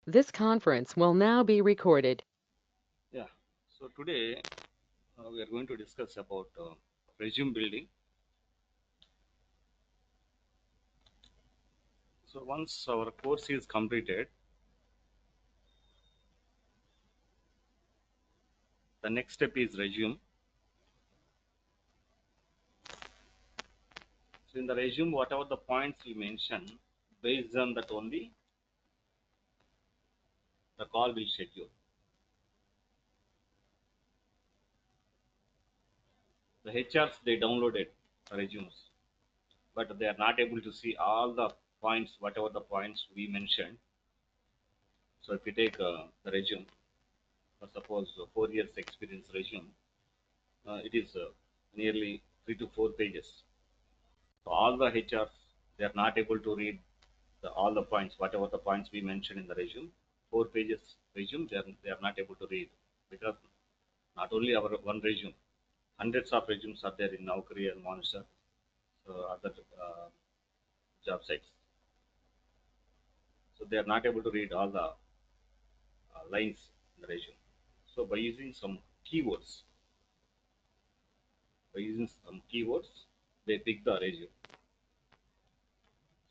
This conference will now be recorded. Yeah, so today we are going to discuss about resume building. So once our course is completed, the next step is resume. So in the resume, whatever the points we mention, based on that only the call will schedule. The HRs they downloaded the resumes, but they are not able to see all the points, whatever the points we mentioned. So if you take the resume, for suppose 4 years experience resume, it is nearly 3 to 4 pages. So all the HRs they are not able to read all the points, whatever the points we mentioned in the resume. 4 pages resume they are not able to read because not only our one resume, hundreds of resumes are there in Naukri and Monster, so other job sites. So they are not able to read all the lines in the resume. So by using some keywords, they pick the resume.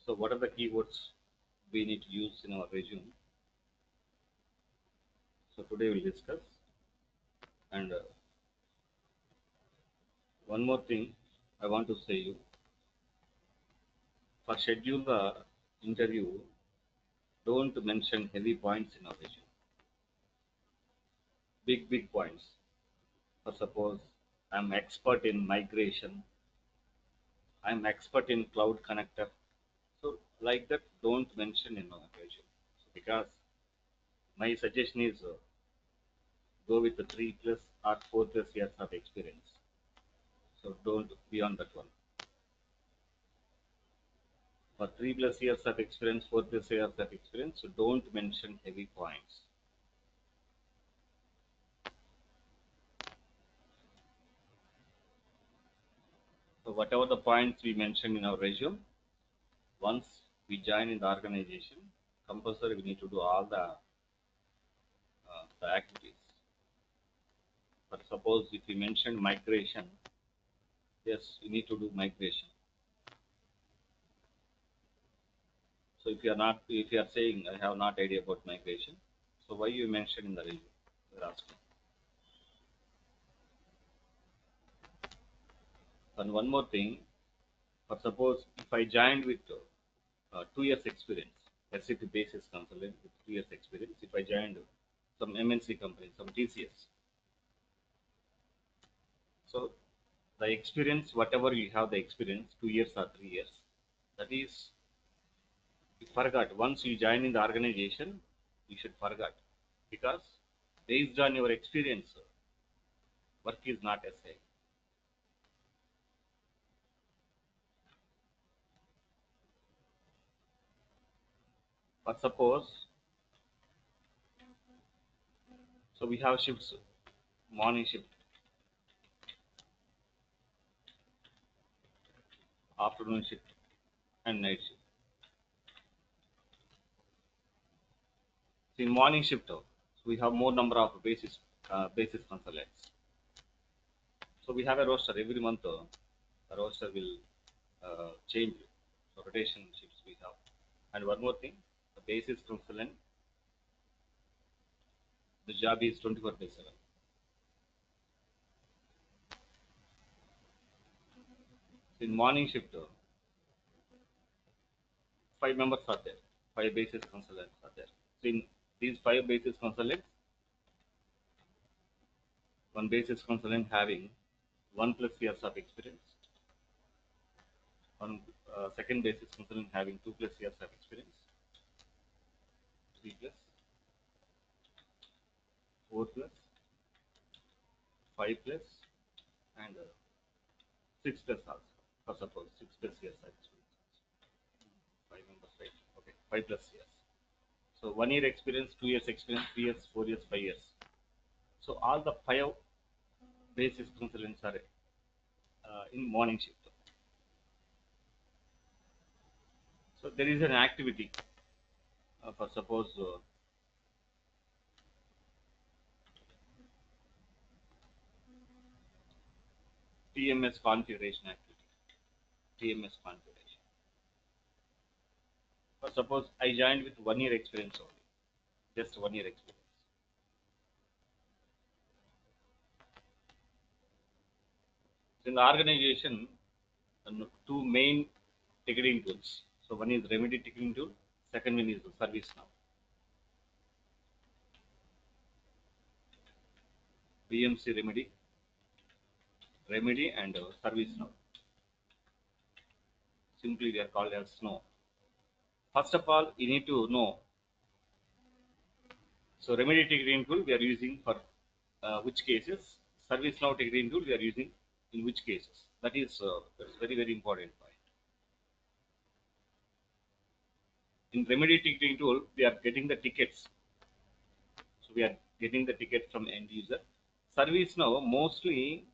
So what are the keywords we need to use in our resume? So today we'll discuss. And one more thing I want to say you, for schedule the interview, don't mention heavy points in our resume. Big points. For suppose I'm expert in migration, I'm expert in cloud connector. So like that, don't mention in our resume. So because my suggestion is go with the 3 plus or 4 plus years of experience. So don't beyond that one. For 3 plus years of experience, 4 plus years of experience, so don't mention heavy points. So whatever the points we mentioned in our resume, once we join in the organization, compulsory we need to do all the activities. But suppose if we mentioned migration, yes, you need to do migration. So if you are saying I have not idea about migration, so why you mention in the resume? You're asking. And one more thing, for suppose if I joined with 2 years experience, SAP basis consultant with 2 years experience, if I joined some MNC company, some TCS, so the experience, whatever you have the experience, 2 years or 3 years, that is you forgot. Once you join in the organization, you should forget because based on your experience, work is not essay. But suppose, so we have shifts, morning shift, afternoon shift, and night shift. So in morning shift, so we have more number of basis consultants. So we have a roster every month. The roster will change. So rotation shifts we have. And one more thing, the basis consultant, the job is 24/7. So in morning shift, 5 members are there. 5 basis consultants are there. So in these 5 basis consultants, one basis consultant having 1 plus years of experience, one second basis consultant having 2 plus years of experience, 3 plus, 4 plus, 5 plus, and 6 plus also. For suppose 6 plus years of experience. 5 members, right? Okay, 5 plus years. So 1 year experience, 2 years experience, 3 years, 4 years, 5 years. So all the 5 basis consultants are in morning shift. So there is an activity for suppose TMS configuration activity. TMS configuration. For suppose I joined with 1 year experience only, just 1 year experience. In the organization, two main ticketing tools. So one is remedy ticketing tool, second one is service now. BMC remedy and service now. Simply they are called as snow. First of all, you need to know. So remedy ticketing tool we are using for which cases? Service now ticketing tool we are using in which cases? That's very important point. In remedy ticketing tool, we are getting the tickets. So we are getting the ticket from end user. Service now mostly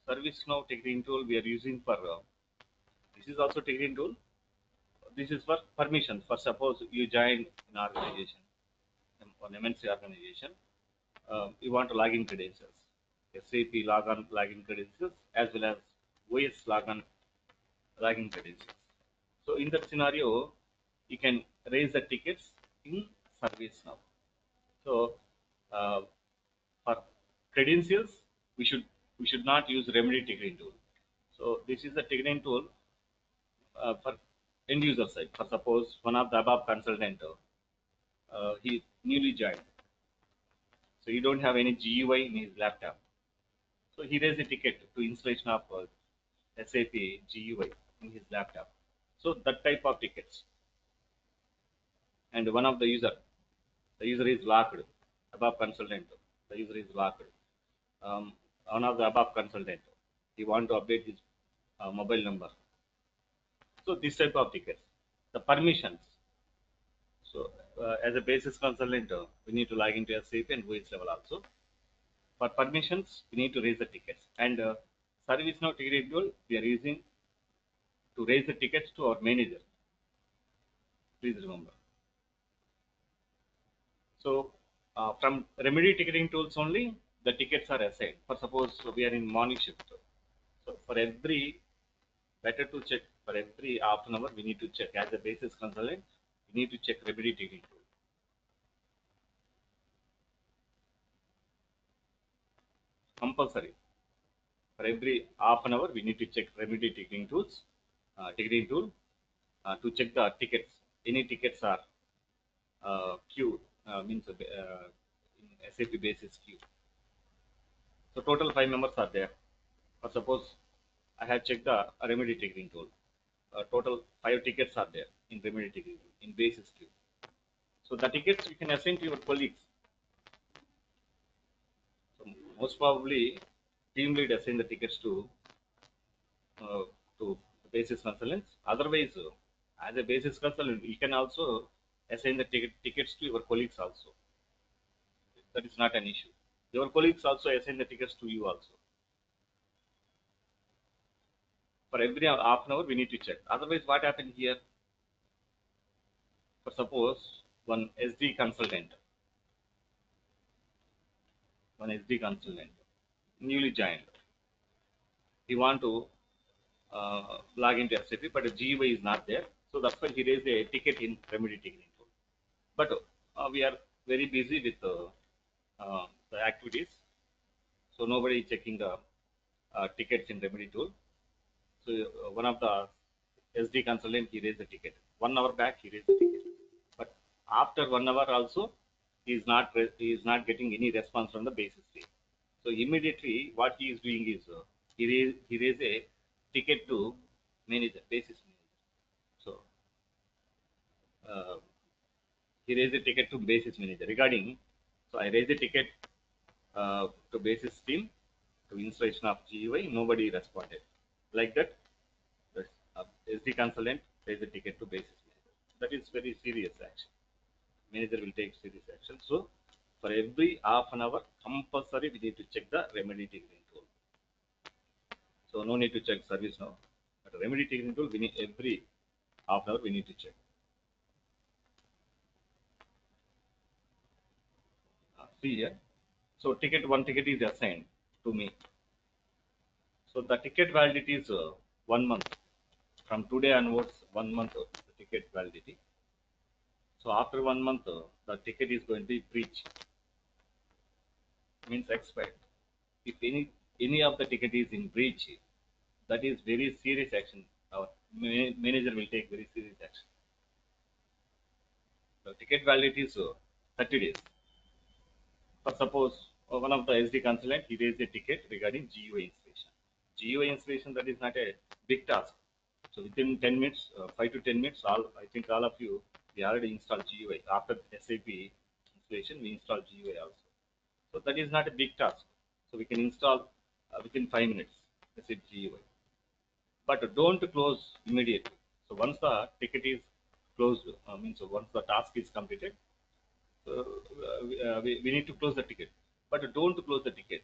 service now ticketing tool we are using for this is also ticketing tool. This is for permissions. For suppose you join an organization, an MNC organization, you want to login credentials, SAP login credentials as well as OS login credentials. So in that scenario, you can raise the tickets in service now. So for credentials, we should we should not use remedy ticketing tool. So this is the ticketing tool for end user side. For suppose one of the above consultant, he newly joined, so he don't have any GUI in his laptop. So he raised a ticket to installation of SAP GUI in his laptop. So that type of tickets. And one of the user is locked. Above consultant, the user is locked. Um, One of the above consultant, he want to update his mobile number. So this type of tickets. The permissions. So as a basis consultant, we need to log into SAP and OS level also. For permissions, we need to raise the tickets. And service now ticket tool we are using to raise the tickets to our manager. Please remember. So from remedy ticketing tools only, the tickets are assigned. For suppose we are in morning shift. So for every better to check for every half an hour, we need to check as a basis consultant. We need to check remedy ticketing tool. Compulsory. For every half an hour, we need to check remedy ticketing tool to check the tickets. Any tickets are queue means in SAP basis queue. So total 5 members are there. For suppose I have checked the remedy ticketing tool. Total 5 tickets are there in remedy ticketing tool in basis queue. So the tickets you can assign to your colleagues. So most probably team lead assign the tickets uh, to basis consultants. Otherwise, as a basis consultant, you can also assign the tickets to your colleagues also. That is not an issue. Your colleagues also assign the tickets to you also. For every half an hour, we need to check. Otherwise, what happened here? For suppose one SD consultant, newly joined, he want to log into SAP, but the GUI is not there. So that's why he raised a ticket in remedy ticketing tool. But we are very busy with the activities, so nobody is checking the tickets in remedy tool. So one of the SD consultant he raised the ticket. 1 hour back he raised the ticket, but after 1 hour also he is not getting any response from the basis team. So immediately what he is doing is he raised a ticket to manager basis manager. So uh, he raised a ticket to basis manager regarding. So I raised a ticket to basis team to installation of GUI. Nobody responded. Like that, the SD consultant raised a ticket to basis manager. That is very serious action. Manager will take serious action. So for every half an hour, compulsory we need to check the remedy ticketing tool. So no need to check service now. But remedy ticketing tool, we need every half an hour we need to check. See here. So one ticket is assigned to me. So the ticket validity is 1 month. From today onwards, 1 month the ticket validity. So after 1 month, the ticket is going to be breached, means expired. If any of the ticket is in breach, that is very serious action. Our manager will take very serious action. The ticket validity is 30 days. For suppose one of the SD consultant he raised a ticket regarding GUI installation. GUI installation, that is not a big task. So within 10 minutes, 5 to 10 minutes, I think all of you we already installed GUI after SAP installation. We installed GUI also. So that is not a big task. So we can install within 5 minutes SAP GUI. But don't close immediately. So once the ticket is closed, means once the task is completed, we need to close the ticket. But don't close the ticket.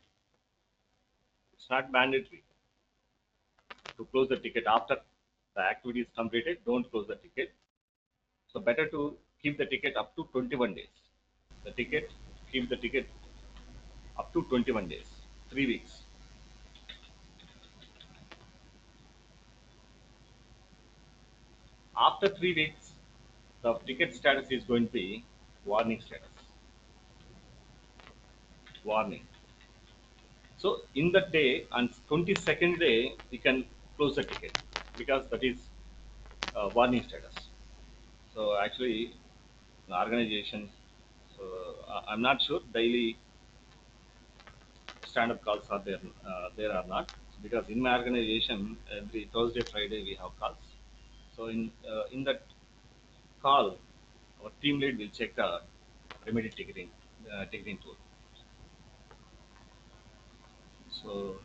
It's not mandatory to close the ticket after the activity is completed. Don't close the ticket. So better to keep the ticket up to 21 days. The ticket, keep the ticket up to 21 days, 3 weeks. After 3 weeks, the ticket status is going to be warning status. Warning. So in the day, on 22nd day, we can close the ticket because that is warning status. So actually, the organization, so I'm not sure daily stand-up calls are there or not, because in my organization every Thursday, Friday we have calls. So in that call, our team lead will check the remedy ticketing tool. So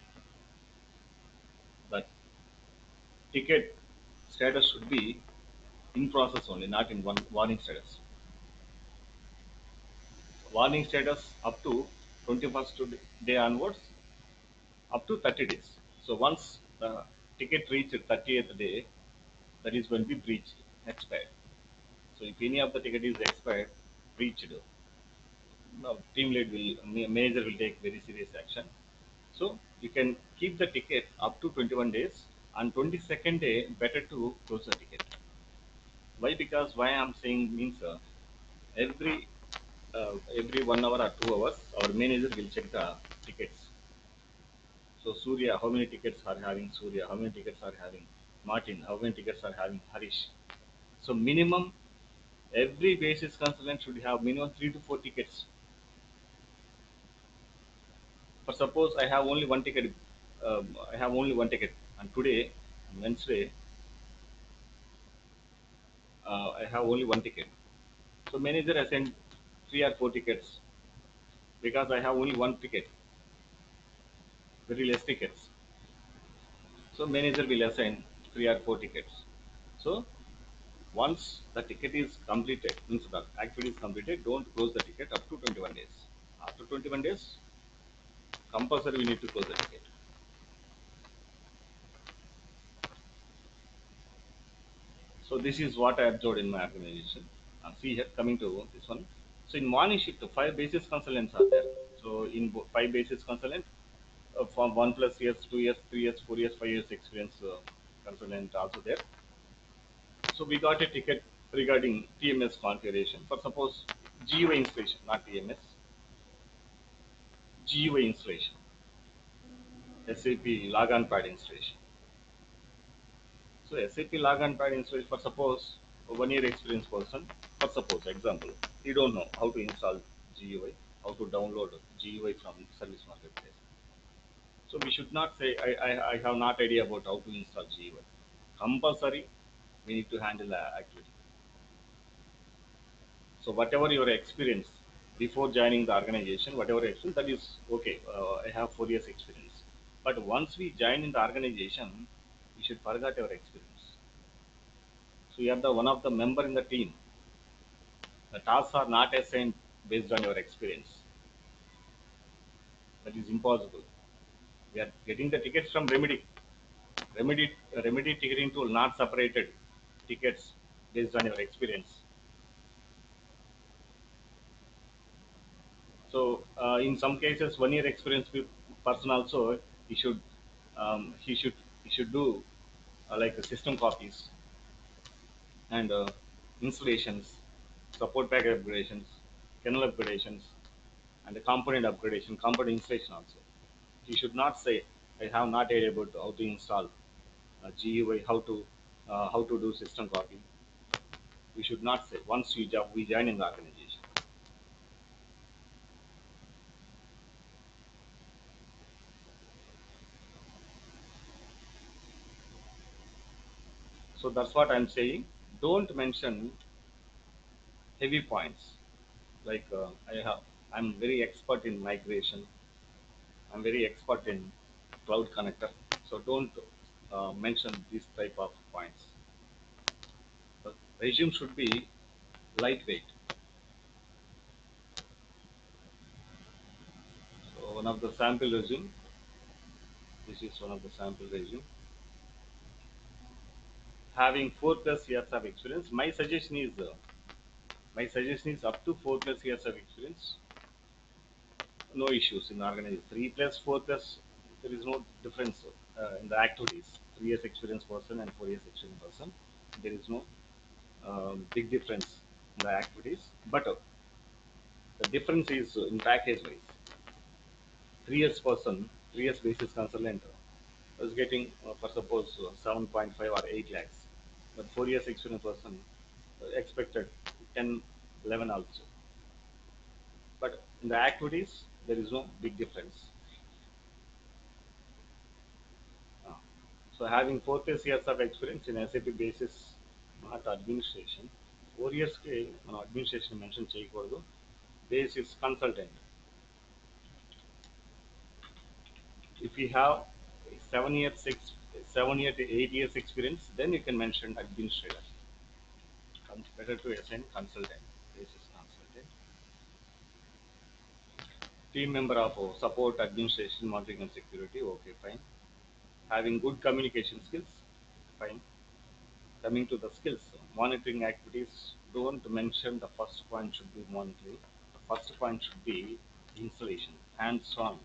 that ticket status should be in process only, not in one warning status. Warning status up to 21st day onwards, up to 30 days. So once the ticket reaches 30th day, that is going to be breached, expired. So if any of the ticket is expired, breached, now team lead will, manager will take very serious action. So you can keep the ticket up to 21 days. On 22nd day, better to close the ticket. Why? Because why I'm saying means every every 1 hour or 2 hours, our manager will check the tickets. So Surya, how many tickets are having Surya? How many tickets are having Martin? How many tickets are having Harish? So minimum, every basis consultant should have minimum 3 to 4 tickets. For suppose I have only one ticket, I have only one ticket, and today, Wednesday, I have only one ticket. So manager assigned 3 or 4 tickets because I have only one ticket, very less tickets. So manager will assign 3 or 4 tickets. So once the ticket is completed, means the activity is completed, don't close the ticket up to 21 days. After 21 days, compulsory we need to close the ticket. So this is what I observed in my organization. See here, coming to this one. So in morning shift, 5 basis consultants are there. So in 5 basis consultant, from 1 plus years, 2 years, 3 years, 4 years, 5 years experience consultant also there. So we got a ticket regarding TMS configuration. For suppose GUI installation, not TMS, GUI installation, SAP log-on pad installation. So SAP log-on pad installation, for suppose a 1 year experience person, for suppose example, he don't know how to install GUI, how to download GUI from service marketplace. So we should not say I have not idea about how to install GUI. Compulsory, we need to handle the activity. So whatever your experience before joining the organization, whatever experience, that is okay. I have 4 years experience. But once we join in the organization, we should forget our experience. So you are the one of the member in the team. The tasks are not assigned based on your experience. That is impossible. We are getting the tickets from Remedy. Remedy ticketing tool, not separated tickets based on your experience. So in some cases, 1 year experience person also he should He should do like system copies and installations, support pack upgradations, kernel upgradations, and the component upgradation, component installation also. You should not say, I have not yet able to how to install GUI, how to do system copy. You should not say once we join in the organization. So that's what I'm saying. Don't mention heavy points like I'm very expert in migration. I'm very expert in cloud connector. So don't mention these type of points. The resume should be lightweight. So one of the sample resume. This is one of the sample resume. Having 4+ years of experience, my suggestion is up to 4+ years of experience. No issues in organization. 3+, 4+, there is no difference in the activities. 3 years experience person and 4 years experience person. There is no big difference in the activities. But the difference is in package wise. 3 years person, 3 years basis consultant was getting, for suppose, 7.5 or 8 lakhs. But 4 years experience person expected 10, 11 also. But in the activities, there is no big difference. Uh, So having 4+ years of experience in SAP basis, not administration, 4 years మనం administration mention చేయకూడదు. Basis consultant. If you have 7 year to 8 years experience, then you can mention administrator. Better to assign consultant. Basis consultant. Team member of support, administration, monitoring and security. Okay, fine. Having good communication skills. Fine. Coming to the skills, monitoring activities, don't mention the first point should be monitoring. The first point should be installation, hands-on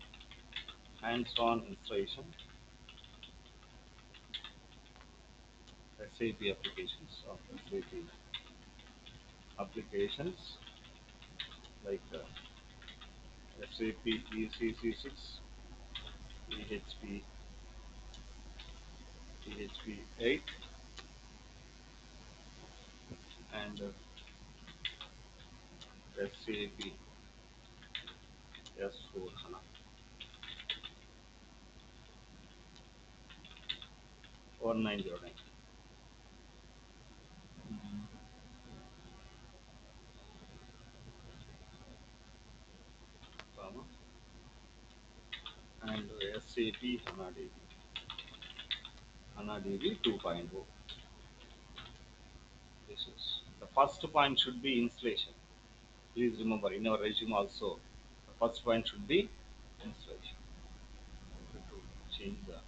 installation, SAP applications of SAP applications like SAP ECC6, PHP, PHP 8, and SAP S4 HANA, 1909, and SAP HANA DB 2.0. This is the first point should be installation. Please remember in our resume also, the first point should be installation. To change the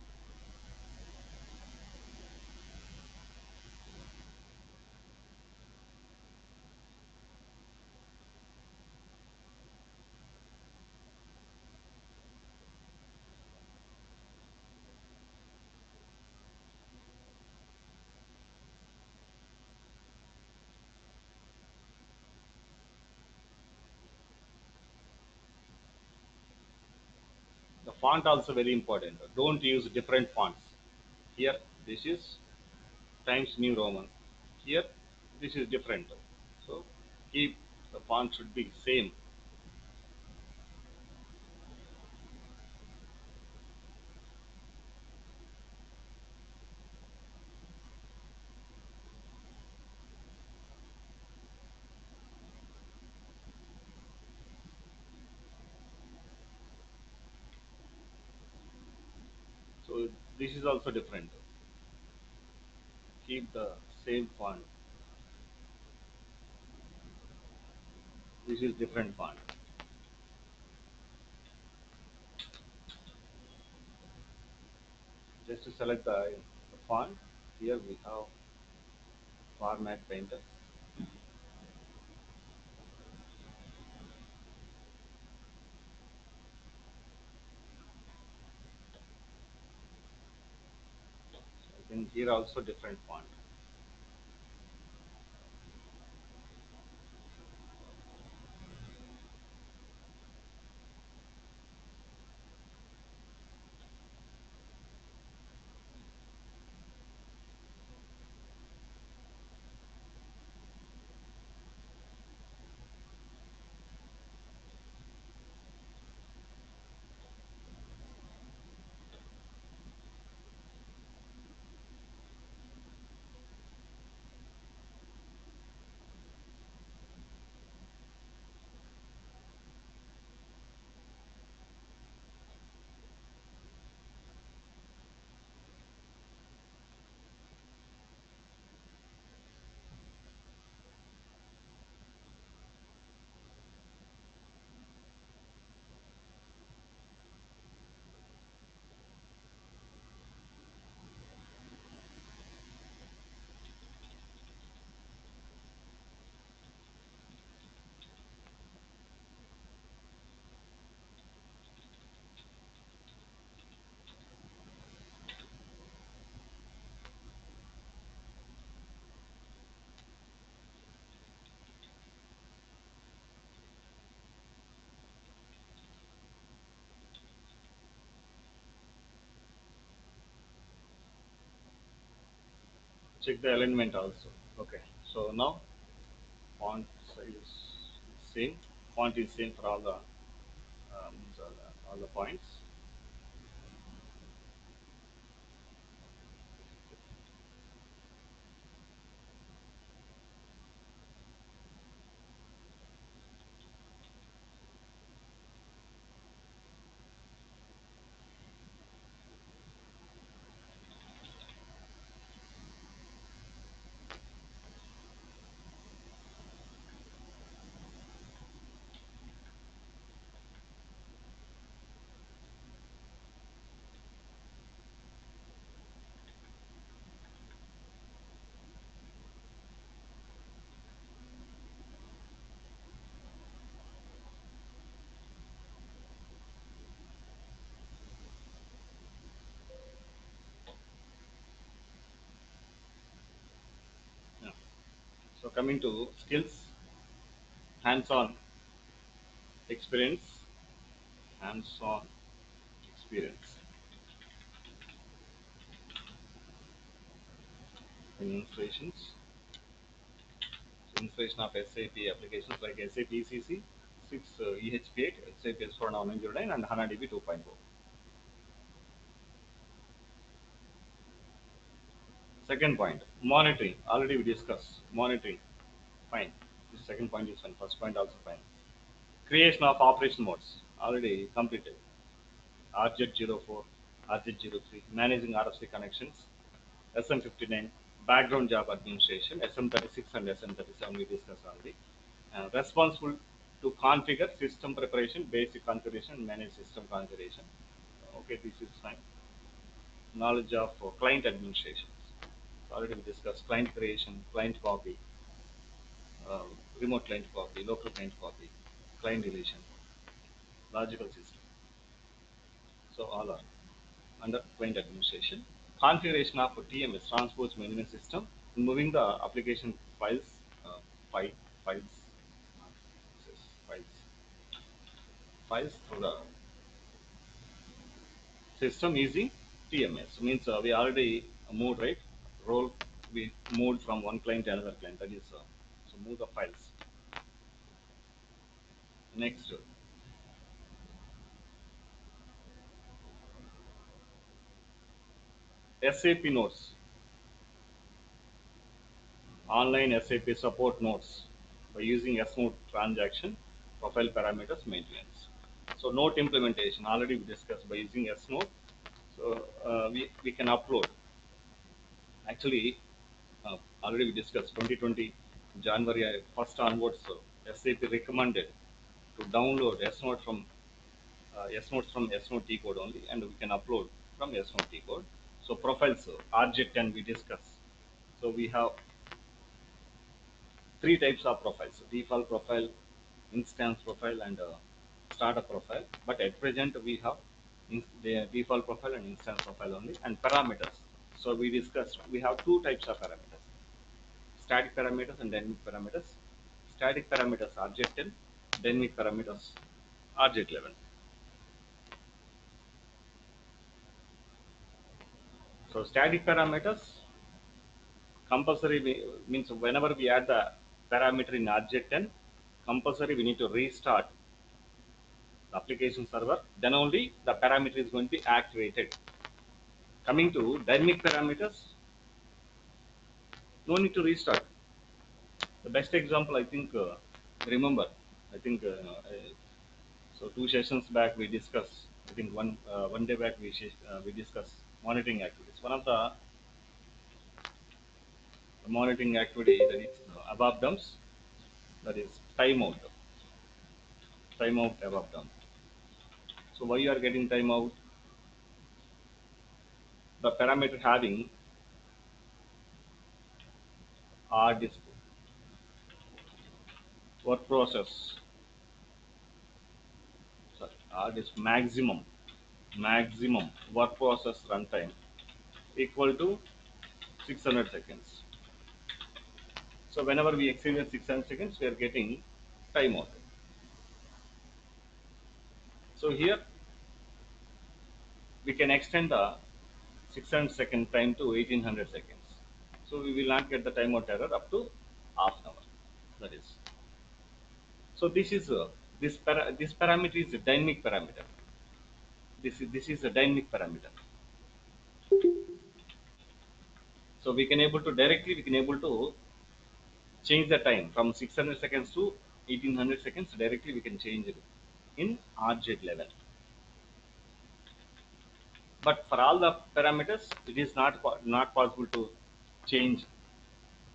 font also very important. Don't use different fonts. Here this is Times New Roman. Here this is different. So keep the font should be same. So this is also different. Keep the same font. This is different font. Just to select the font, here we have format painter. In here also different font. Check the alignment also. Okay. So now font size same. Font is same for all the points. Yeah. So coming to skills, hands-on experience, hands-on experience in installations. So installation of SAP applications like SAP ECC, 6 EHP8, SAP S/4HANA and HANA-DB 2.0. Second point, monitoring. Already we discussed monitoring. Fine. The second point is fine. First point also fine. Creation of operation modes. Already completed. RZ04, RZ03, managing RFC connections, SM59, background job administration, SM36 and SM37 we discussed already. Responsible to configure system preparation, basic configuration, manage system configuration. Okay, this is fine. Knowledge of client administration. Already we discussed client creation, client copy, uh, remote client copy, local client copy, client deletion, logical system. So all are under client administration. Configuration of TMS, transport management system, moving the application files, uh, file, files, files, files to the system using TMS. Means we already moved, right? Role we moved from one client to another client. That is so move the files. Next, SAP notes, online SAP support notes by using S-Note transaction, profile parameters maintenance. So note implementation, already we discussed by using S-Note. So we can upload. Actually, already we discussed 2020 January 1st onwards, so SAP recommended to download S-Notes from S-Note T code only, and we can upload from S-Note T code. So profiles, RJ10 we discussed. So we have three types of profiles: default profile, instance profile, and startup profile. But at present we have the default profile and instance profile only, and parameters. So we discussed we have two types of parameters: static parameters and dynamic parameters. Static parameters RJ10, dynamic parameters RJ11. So static parameters compulsory means whenever we add the parameter in RJ10, compulsory we need to restart the application server. Then only the parameter is going to be activated. Coming to dynamic parameters, no need to restart. The best example, I think, remember, I think, so 2 sessions back we discussed. I think one day back we discussed monitoring activities. One of the monitoring activity that is above dumps, that is timeout above dump. So why you are getting timeout? The parameter having R disk work process, sorry, R disk maximum work process runtime equal to 600 seconds. So whenever we exceed 600 seconds, we are getting timeout. So here we can extend the 600-second time to 1800 seconds. So we will not get the timeout error up to half an hour. That is. So this parameter is a dynamic parameter. This is a dynamic parameter. So we can able to change the time from 600 seconds to 1800 seconds. Directly we can change it in RJ11. But for all the parameters, it is not possible to change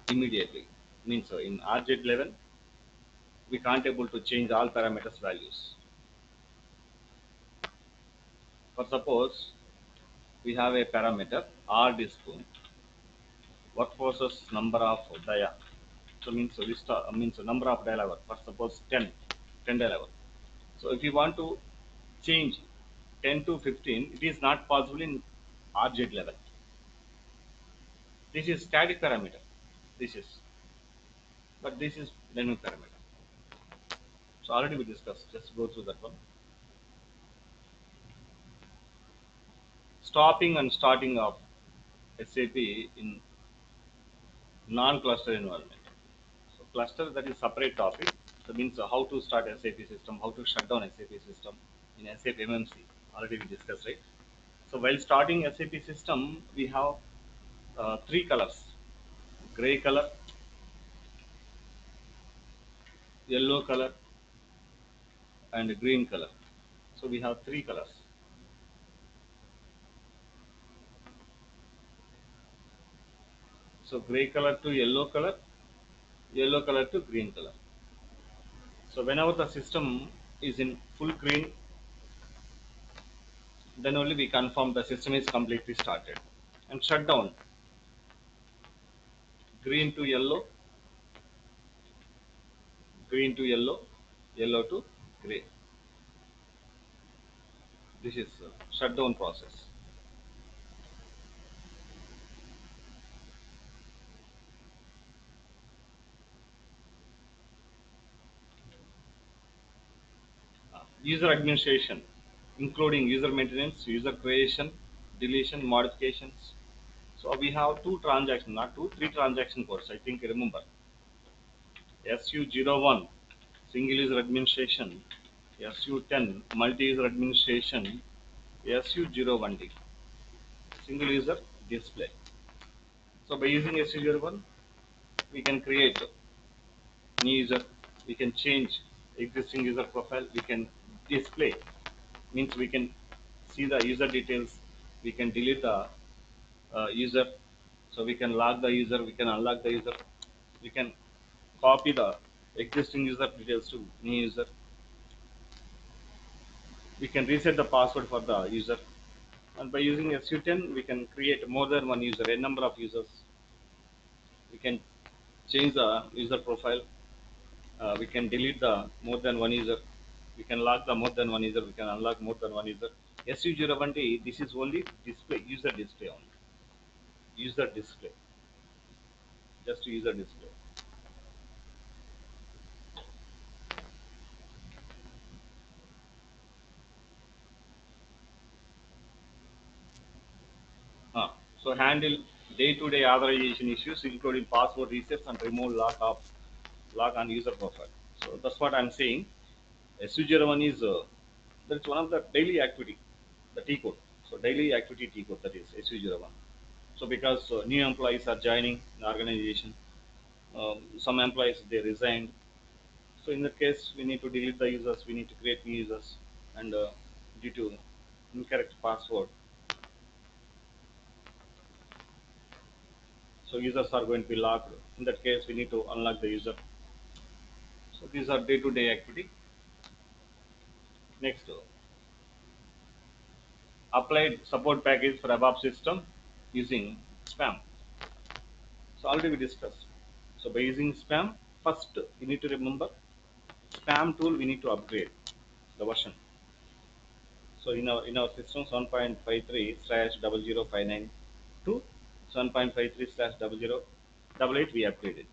immediately. Means in RJ11, we can't able to change all parameters values. For suppose we have a parameter R disk work process number of dia. So means number of dial hour. For suppose 10 dial hour. So if you want to change 10 to 15, it is not possible in RJ11. This is static parameter. This is, but this is dynamic parameter. So already we discussed. Just go through that one. Stopping and starting of SAP in non-cluster environment. So cluster, that is separate topic. That means how to start SAP system, how to shut down SAP system in SAP MMC. Already we discussed, right? So while starting SAP system, we have three colors: gray color, yellow color, and green color. So we have three colors. So gray color to yellow color to green color. So whenever the system is in full green, then only we confirm the system is completely started. And shut down, green to yellow, green to yellow, yellow to gray. This is shutdown process. User administration, including user maintenance, user creation, deletion, modifications. So we have two transactions, not two, three transaction codes. I think remember SU01 single user administration, SU10 multi user administration, SU01D single user display. So by using SU01, we can create new user, we can change existing user profile, we can display, means we can see the user details, we can delete the user, so we can log the user, we can unlock the user, we can copy the existing user details to new user, we can reset the password for the user, and by using SU10 we can create more than one user, a number of users, we can change the user profile, we can delete the more than one user, we can lock the more than one user, we can unlock more than one user. SU01D, this is only display, user display only. user display. Just user display. So handle day-to-day authorization issues, including password resets and remove lock on user profile. So that's what I'm saying. SU01 is that's one of the daily activity, the T code. So daily activity T code, that is SU01. So because new employees are joining the organization, some employees they resigned. So in that case, we need to delete the users. We need to create new users, and due to incorrect password, so users are going to be locked. In that case, we need to unlock the user. So these are day-to-day activity. Next, applied support package for above system using spam. So already we discussed. So by using spam, first you need to remember spam tool we need to upgrade the version. So in our system 7.53 slash 0059 to 7.53 slash 0088 we upgraded.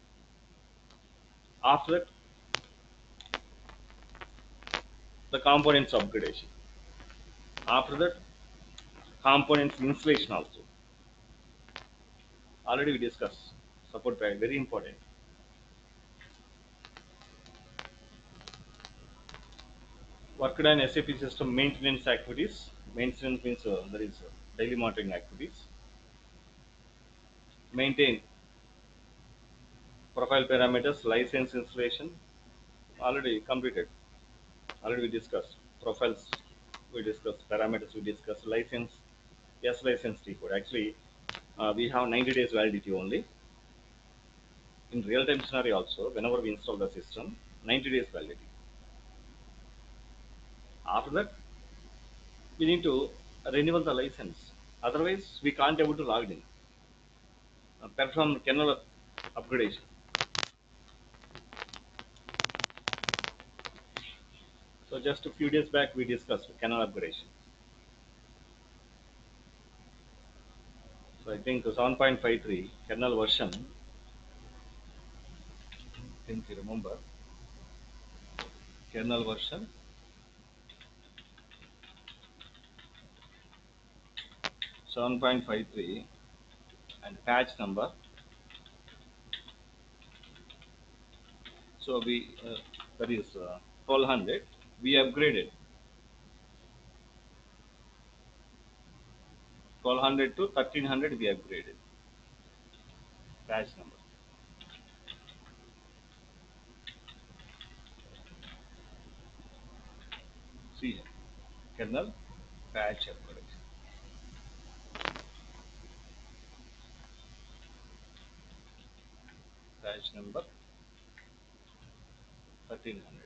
After that, the components upgradation. After that, components installation also. Already we discussed. Support pack very important. Worked on SAP system maintenance activities. Maintenance means there is daily monitoring activities. Maintain profile parameters, license installation. Already completed. Already we discussed profiles. We discussed parameters. We discussed license. Yes, license T code. Actually, we have 90 days validity only. In real time scenario also, whenever we install the system, 90 days validity. After that, we need to renew the license. Otherwise, we can't able to log in. Perform kernel upgradation. So just a few days back, we discussed kernel upgradation. So I think 7.53 kernel version. I think you remember kernel version 7.53 and patch number. So that is 1200. We upgraded 1200 to 1300. We upgraded patch number. See kernel patch upgradation. Patch number 1300.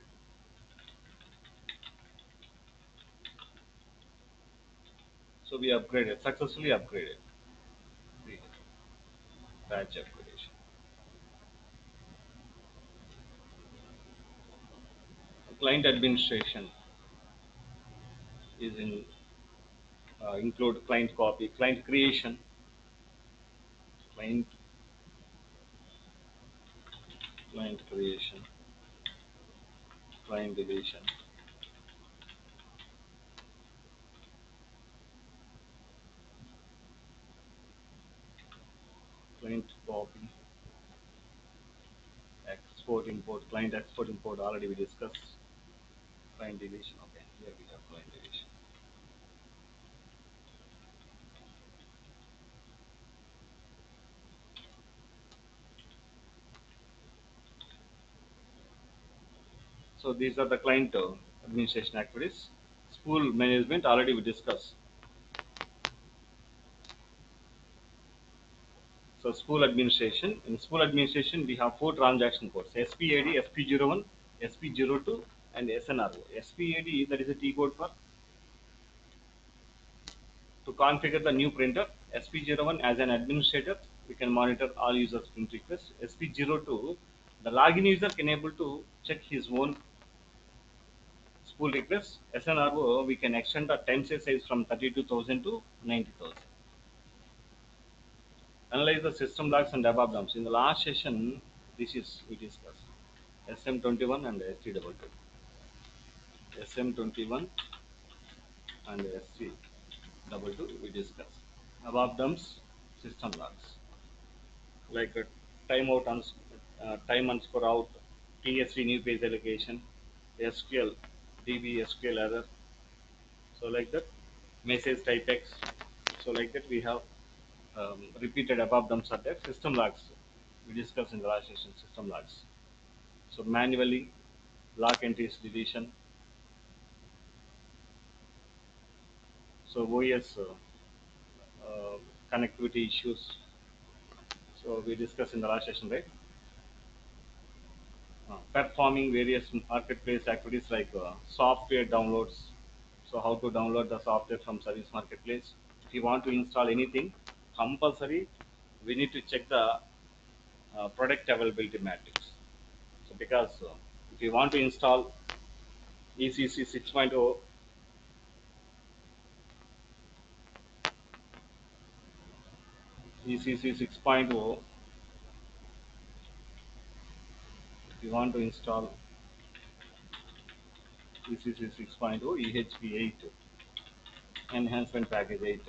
So we upgraded, successfully upgraded. See, patch upgradation. Client administration is in include client copy, client creation, client client creation, client deletion, client copy, export import, client export import. Already we discussed client deletion. Okay, here we have client deletion. So these are the client administration activities. Spool management already we discussed. So spool administration. In spool administration, we have four transaction codes: SPAD, SP01, SP02, and SNRO. SPAD, that is a T code for to configure the new printer. SP01 as an administrator, we can monitor all users' print requests. SP02, the login user can able to check his own spool requests. SNRO, we can extend the time size from 32,000 to 90,000. Analyze the system logs and above dumps. In the last session, this is we discussed SM21 and ST22. SM21 and ST22 we discussed. Above dumps, system logs like timeout time underscore out, TSV new page allocation, SQL, DB SQL error. So like that, message type X. So like that we have repeated above dumps are there. System logs we discussed in the last session. System logs. So manually block entries deletion. So OS connectivity issues. So we discussed in the last session, right? Performing various marketplace activities like software downloads. So how to download the software from service marketplace. If you want to install anything, compulsory we need to check the product availability matrix. So because if you want to install ECC 6.0, ECC 6.0, if you want to install ECC 6.0 EHP 8 enhancement package 8.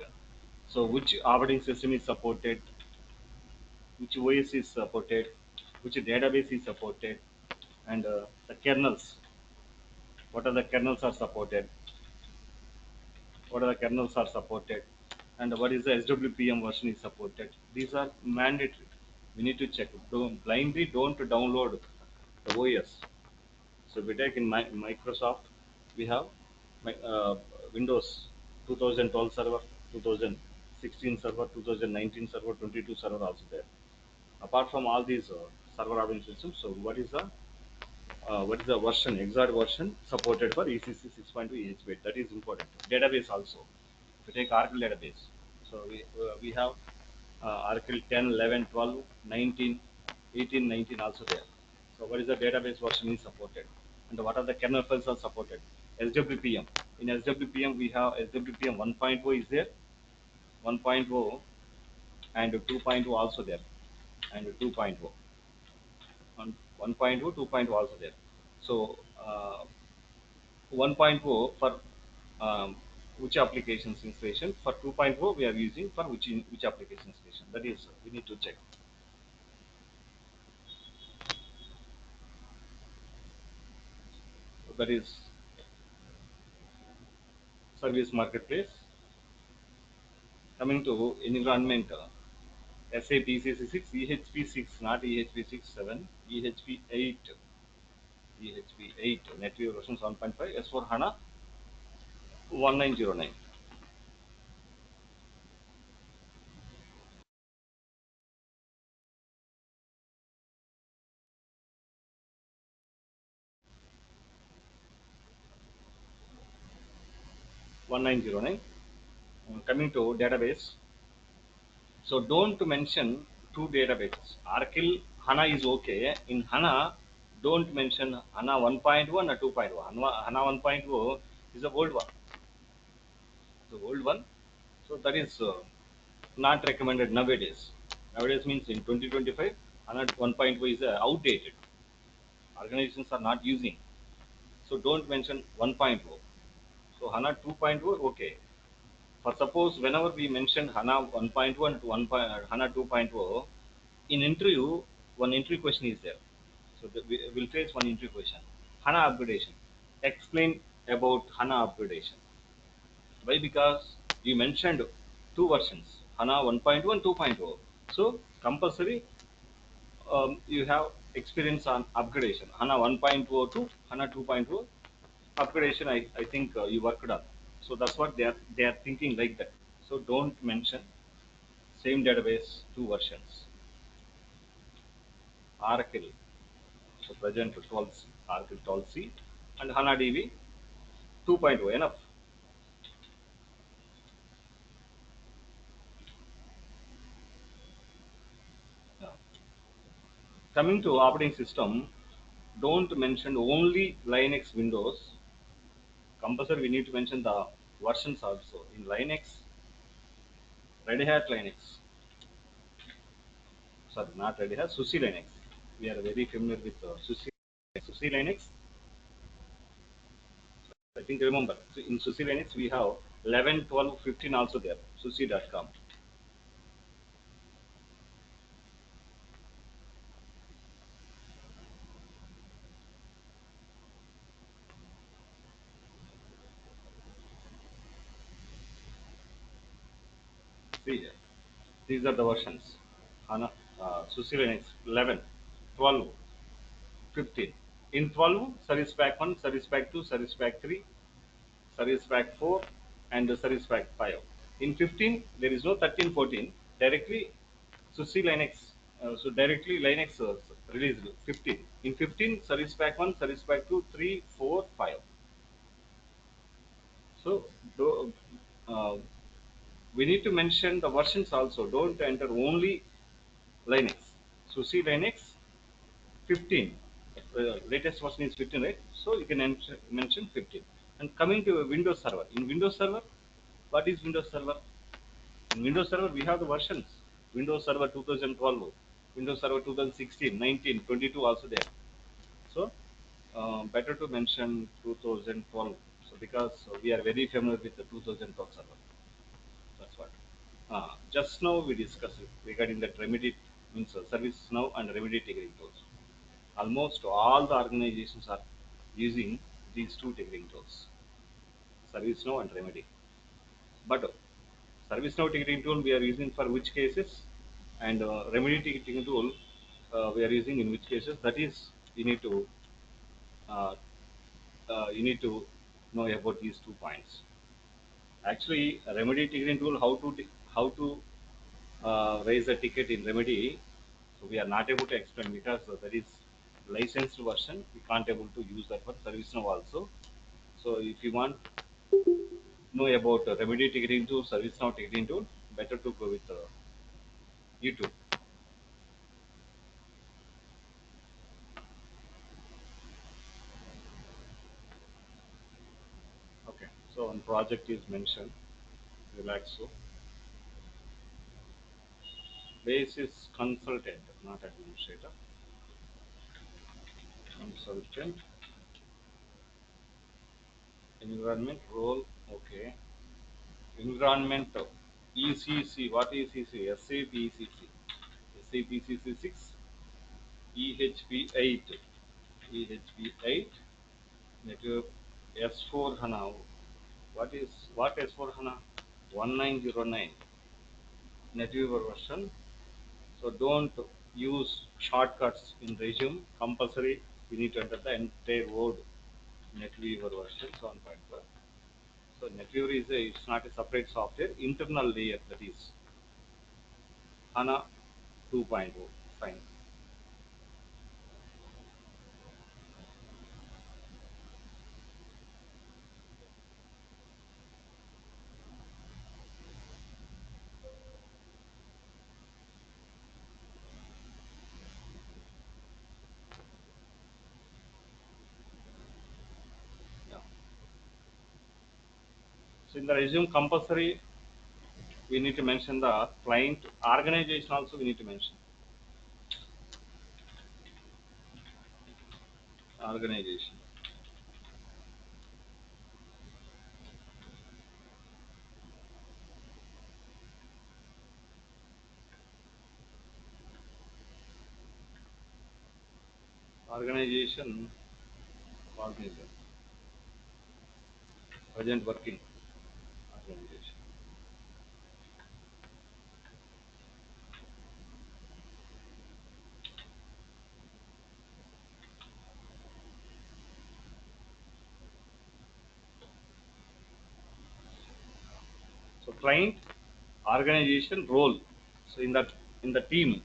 So which operating system is supported, which OS is supported, which database is supported, and the kernels. What are the kernels are supported? What are the kernels are supported? And what is the SWPM version is supported? These are mandatory. We need to check. Don't blindly don't download the OS. So we take in Microsoft, we have Windows 2012 server, 2016 server, 2019 server, 22 server also there. Apart from all these server operating systems, so what is the version, exact version supported for ECC 6.2 EHB? That is important. Database also. If you take Oracle database, so we have Oracle 10, 11, 12, 19, 18, 19 also there. So what is the database version is supported, and what are the kernel files are supported? SWPM. In SWPM we have SWPM 1.0 is there, 1.0 and 2.0 also there, and 2.0. 1.0, 2.0 also there. So 1.0 for which applications installation, for 2.0 we are using for which application installation. That is we need to check. That is service marketplace. Coming to environment, SAP ECC6, EHP6, not EHP6 7, EHP8, EHP8, NetWeaver version 7.5, S4 HANA 1909. Coming to database, so don't mention two databases. Oracle HANA is okay. In HANA, don't mention HANA 1.1 or 2.0. HANA 1.0 is the old one. The old one. So that is not recommended nowadays. Nowadays means in 2025, HANA 1.0 is outdated. Organizations are not using. So don't mention 1.0. So HANA 2.0, okay. For suppose whenever we mention HANA 1.1 and HANA 2.0, in interview, one interview question is there. So we will face one interview question. HANA upgradation. Explain about HANA upgradation. Why? Because you mentioned two versions, HANA 1.1 and 2.0. So compulsory you have experience on upgradation. HANA 1.0 to HANA 2.0 upgradation. I think you worked on. So that's what they are thinking like that. So don't mention same database two versions. Oracle. So present 12 Oracle 12C and HANA DB 2.0 enough. Yeah. Coming to operating system, don't mention only Linux Windows. Compulsory we need to mention the versions also. In Linux, Red Hat Linux. sorry, not Red Hat, SUSE Linux. We are very familiar with SUSE Linux. I think remember, so in SUSE Linux we have 11, 12, 15 also there, SUSE.com. See, these are the versions. HANA, SUSE Linux 11, 12, 15. In 12, Service Pack 1, Service Pack 2, Service Pack 3, Service Pack 4, and the Service Pack 5. In 15, there is no 13, 14. Directly, SUSE Linux, so directly Linux released 15. In 15, Service Pack 1, Service Pack 2, 3, 4, 5. So, uh, we need to mention the versions also. Don't enter only Linux. SUSE Linux 15. Latest version is 15, right? So you can mention 15. And coming to Windows Server. In Windows Server, what is Windows Server? In Windows Server, we have the versions. Windows Server 2012, Windows Server 2016, 19, 22 also there. So better to mention 2012. So because we are very familiar with the 2012 server. That's what. Just now we discussed regarding that remedy means service now and remedy ticketing tools. Almost all the organizations are using these two ticketing tools, service now and remedy. But service now ticketing tool we are using for which cases, and remedy ticketing tool we are using in which cases. That is, you need to uh, you need to know about these 2 points. Actually, a remedy ticketing tool, how to raise a ticket in remedy. So we are not able to explain because that is licensed version. We can't able to use that for service now also. So if you want know about remedy ticketing tool, service now ticketing tool, better to go with YouTube. Okay. So on project is mentioned, Relaxo. Base is consultant, not administrator. Consultant. Environment role. Okay. Environment ECC. What is ECC? SAP ECC. SAP ECC 6. EHP 8. EHP 8. Network S4 HANA. What S4 HANA? 1909. NetWeaver version. So don't use shortcuts in resume. Compulsory, you need to enter the entire word NetWeaver version 7.1. So NetWeaver it's not a separate software. Internal layer, that is HANA 2.0. Fine. Yeah. So in the resume compulsory, we need to mention the client organization also. We need to mention organization. Organization, organization, present working organization. So client, organization, role. So in the team,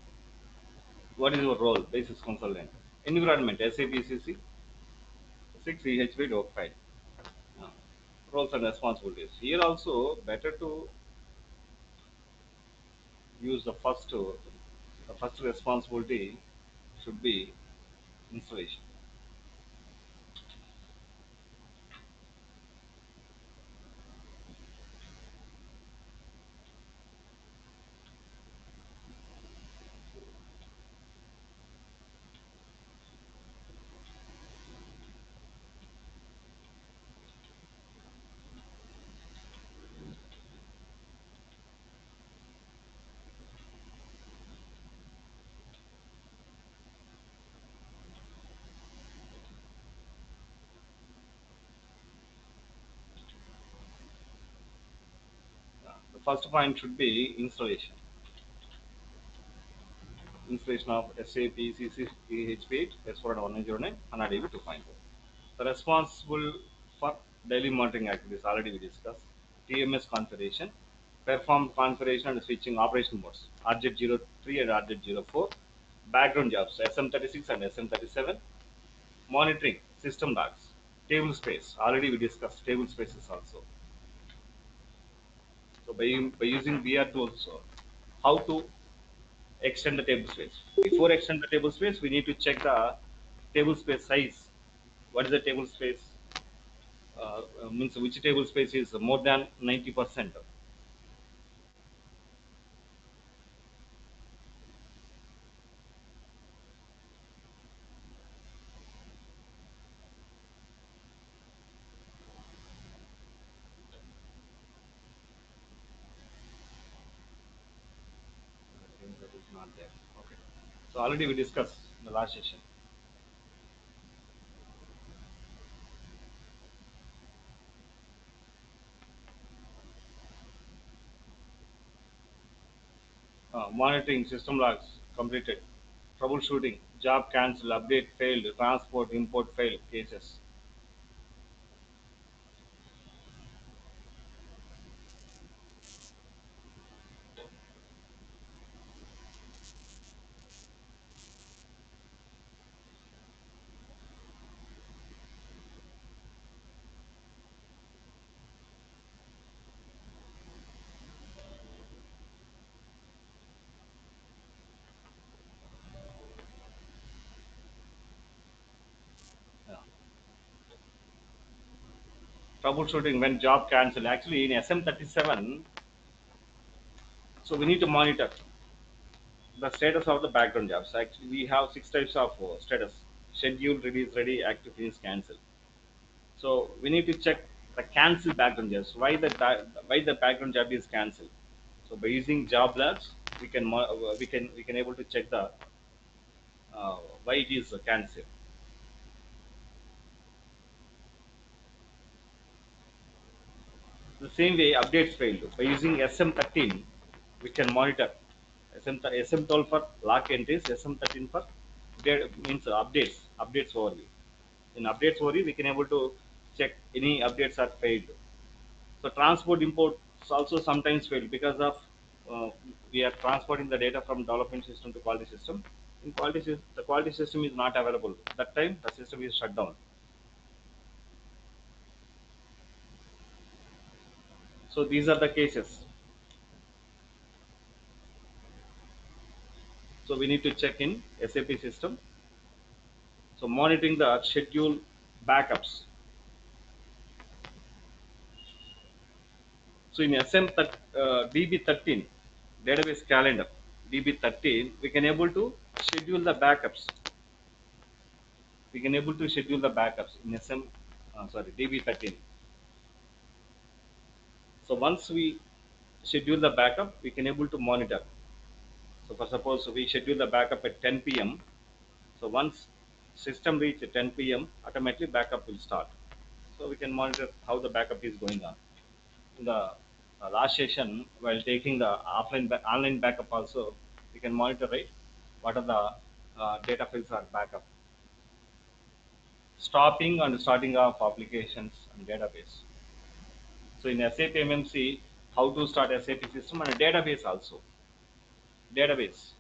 what is your role? Basis consultant. Environment, SAP CC, 6 EHP doc file. Uh, Roles and responsibilities. Here also better to use the first responsibility should be installation. First point should be installation of SAP CCPHP S4.109 and ADB 2.0. The responsible for daily monitoring activities already we discussed. TMS configuration, perform configuration and switching operation modes RZ03 and RZ04, background jobs SM36 and SM37, monitoring system logs, table space already we discussed table spaces also. So by using VR tools, how to extend the table space. Before extend the table space, we need to check the table space size. What is the table space? Means which table space is more than 90%. I think that is not there. Okay. So already we discussed in the last session. Monitoring system logs completed. Troubleshooting, job cancel, update failed, transport, import failed cases. Yeah. Troubleshooting when job cancel. Actually, in SM37, so we need to monitor the status of the background jobs. Actually, we have six types of status: schedule, release, ready, active, finish, cancel. So we need to check the cancel background jobs. Why the background job is cancelled? So by using job logs, we can able to check the why it is cancelled. The same way updates failed. By using SM13, we can monitor SM12 for lock entries, SM13 for means updates overview. In updates overview, we can able to check any updates are failed. So transport imports also sometimes fail because of we are transporting the data from development system to quality system. In the quality system is not available. That time the system is shut down. So these are the cases. So we need to check in SAP system. So monitoring the schedule backups. So in DB13 database calendar DB13 we can able to schedule the backups. We can able to schedule the backups in DB13. So once we schedule the backup, we can able to monitor. So for suppose we schedule the backup at 10 p.m. So once system reach 10 p.m., automatically backup will start. So we can monitor how the backup is going on. In the last session, while taking the online backup also, we can monitor right what are the data files are backup. Stopping and starting of applications and database. So in SAP MMC, how to start SAP system and a database also. Database.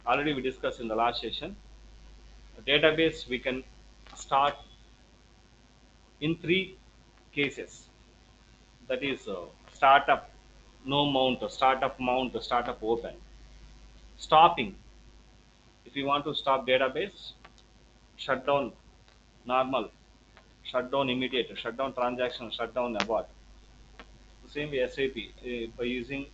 Already we discussed in the last session. A database we can start in three cases. That is startup, no mount, startup mount, startup open. Stopping. If you want to stop database, shut down normal, shut down immediate, shut down transaction, shut down abort. The same way SAP by using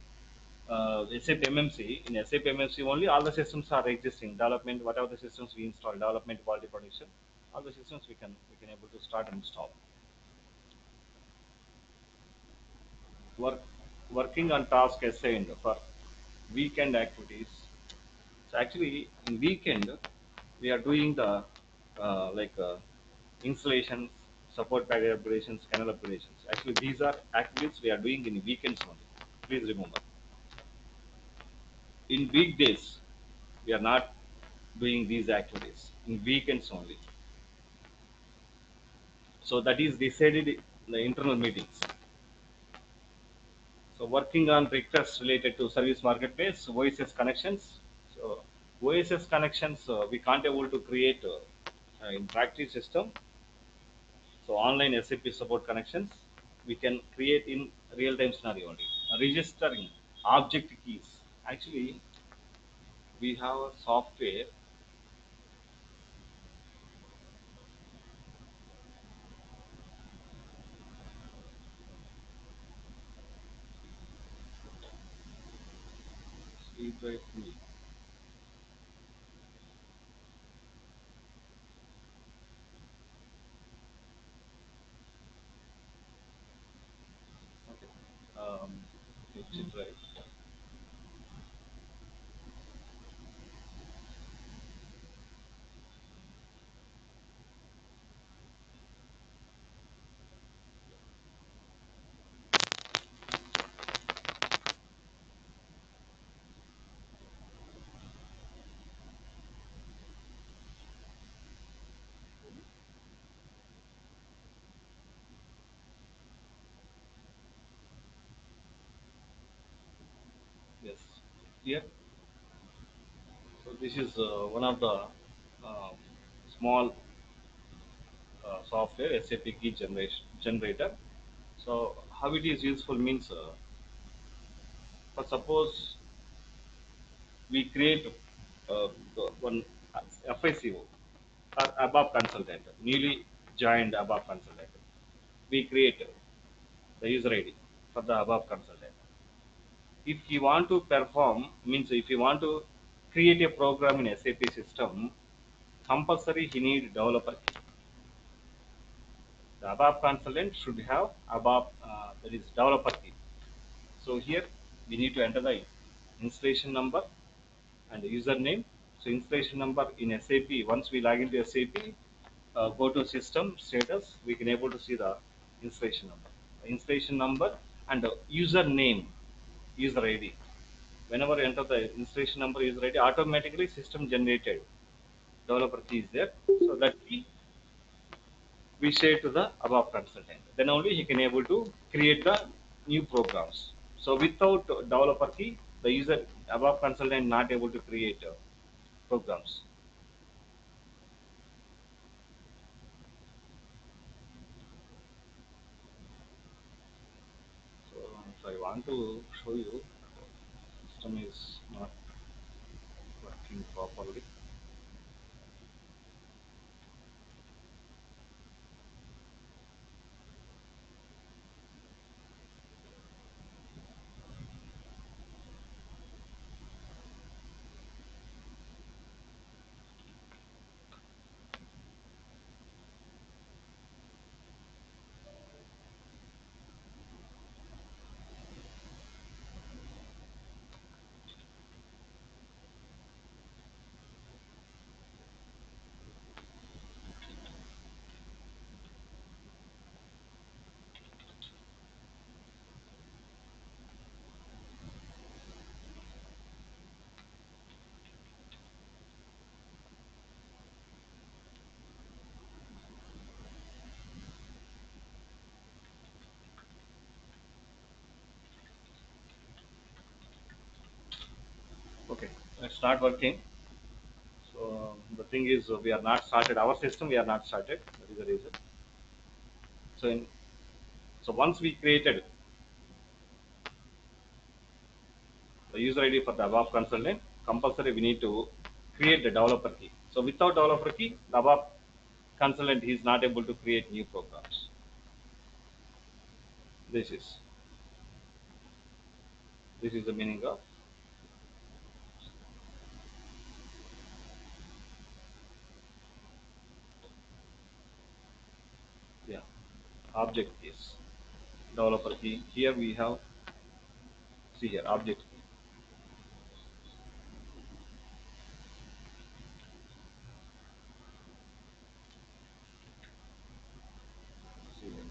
SAP MMC. In SAP MMC only all the systems are existing. Development, whatever the systems we install, development, quality production, all the systems we can able to start and stop. Work Working on task assigned for weekend activities. So actually in weekend we are doing the installations, support package upgradations, kernel upgradations. Actually these are activities we are doing in weekends only. Please remember, in weekdays we are not doing these activities. In weekends only. So that is decided in the internal meetings. So working on requests related to service marketplace, OSS connections. So OSS connections, we can't able to create in practice system. So online SAP support connections, we can create in real time scenario only. Registering object keys. Actually, we have a software. See drive me. Okay. Exit drive. Yes. Here. So this is one of the um, small software SAP key generation generator. So how it is useful means, for suppose we create one FICO or above consultant, newly joined above consultant. We create the user ID for the above consultant. If you want to perform means if you want to create a program in SAP system, compulsory he need developer key. The above consultant should have above that is developer key. So here we need to enter the installation number and the username. So installation number in SAP. Once we log into SAP, go to system status, we can able to see the installation number. The installation number and the username, user ID. Whenever you enter the installation number, user ID, automatically system generated developer key is there. So that key we share to the above consultant. Then only he can able to create the new programs. So without developer key, the user above consultant not able to create programs. So if I want to show you, system is not working properly. Okay, let's start working. So the thing is, we are not started our system. We are not started. That is the reason. So so once we created the user ID for the above consultant, compulsory we need to create the developer key. So without developer key, the above consultant is not able to create new programs. This is this is the meaning of, yeah, object keys. Developer key. Here we have, see here, object key. See here.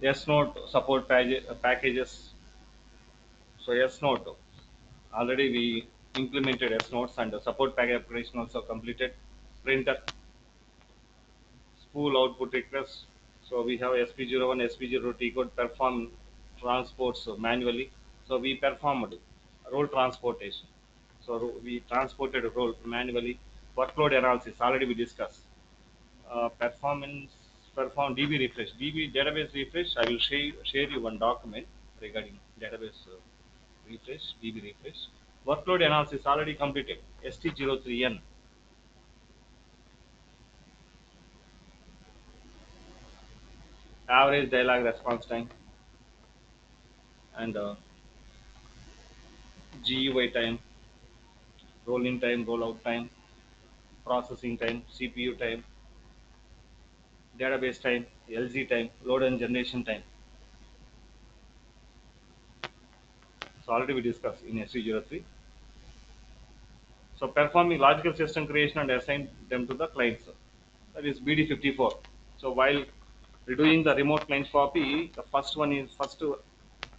S Note support packages. So S Note already we implemented S Notes and the support package operation also completed. Printer spool output request. So we have SP01, SP02 code perform transports manually. So we performed role transportation. So we transported a role manually. Workload analysis already we discussed. Performance perform DB refresh. DB database refresh. I will share you one document regarding database refresh, DB refresh. Workload analysis already completed. ST03N. Average dialog response time and GUI time, roll-in time, roll-out time, processing time, CPU time, database time, LZ time, load and generation time. So already we discussed in ST03. So performing logical system creation and assign them to the clients. That is BD54. So while redoing the remote client copy, the first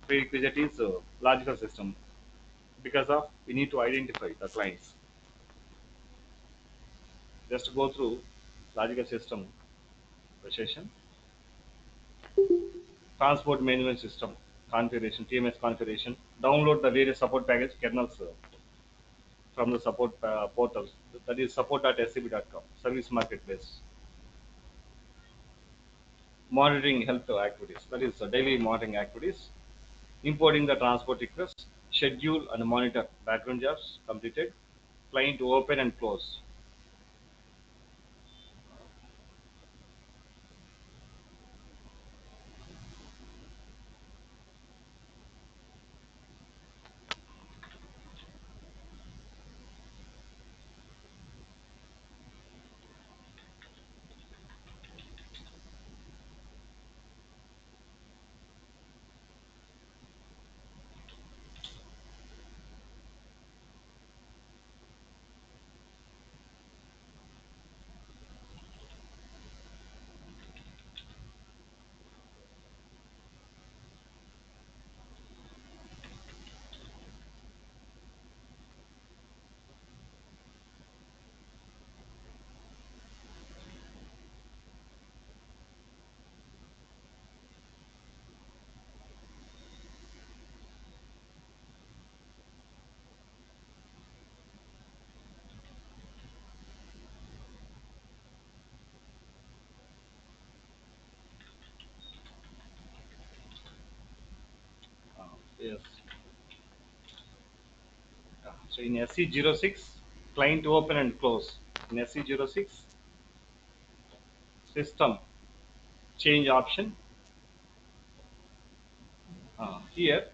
prerequisite is logical system because of we need to identify the clients. Just go through logical system session. Transport management system configuration, TMS configuration. Download the various support package kernels from the support portals. That is support.scb.com, service marketplace. Monitoring health activities. That is daily monitoring activities. Importing the transport request. Schedule and monitor background jobs completed. Client to open and close. Yes. So in SC06, client to open and close. In SC06, system change option. Here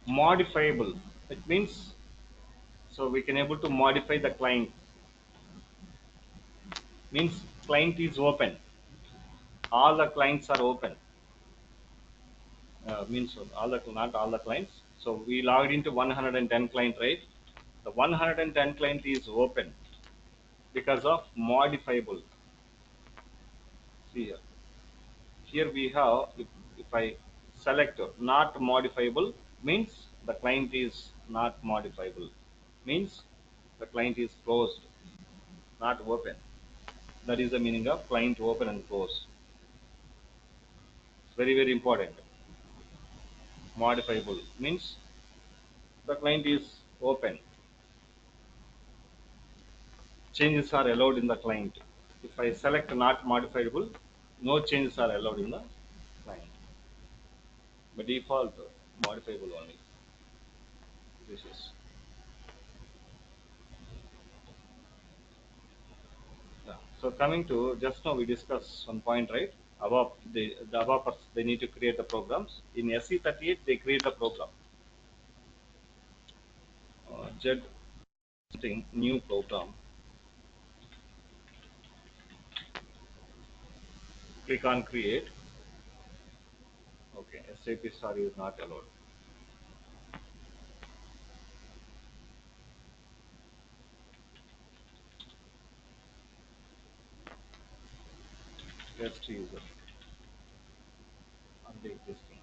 modifiable. It means so we can able to modify the client. Means client is open. All the clients are open. Means all the not all the clients. So we logged into 110 client, right? The 110 client is open because of modifiable. See here. Here we have if I select not modifiable means the client is not modifiable. Means the client is closed, not open. That is the meaning of client open and close. It's very important. Modifiable means the client is open. Changes are allowed in the client. If I select not modifiable, no changes are allowed in the client. By default, modifiable only. This is. Yeah. So coming to just now we discussed one point, right? Above the above they need to create the programs. In SE38 they create the program. Z thing new program. Click on create. Okay, SAP star is not allowed. Test user. take this thing.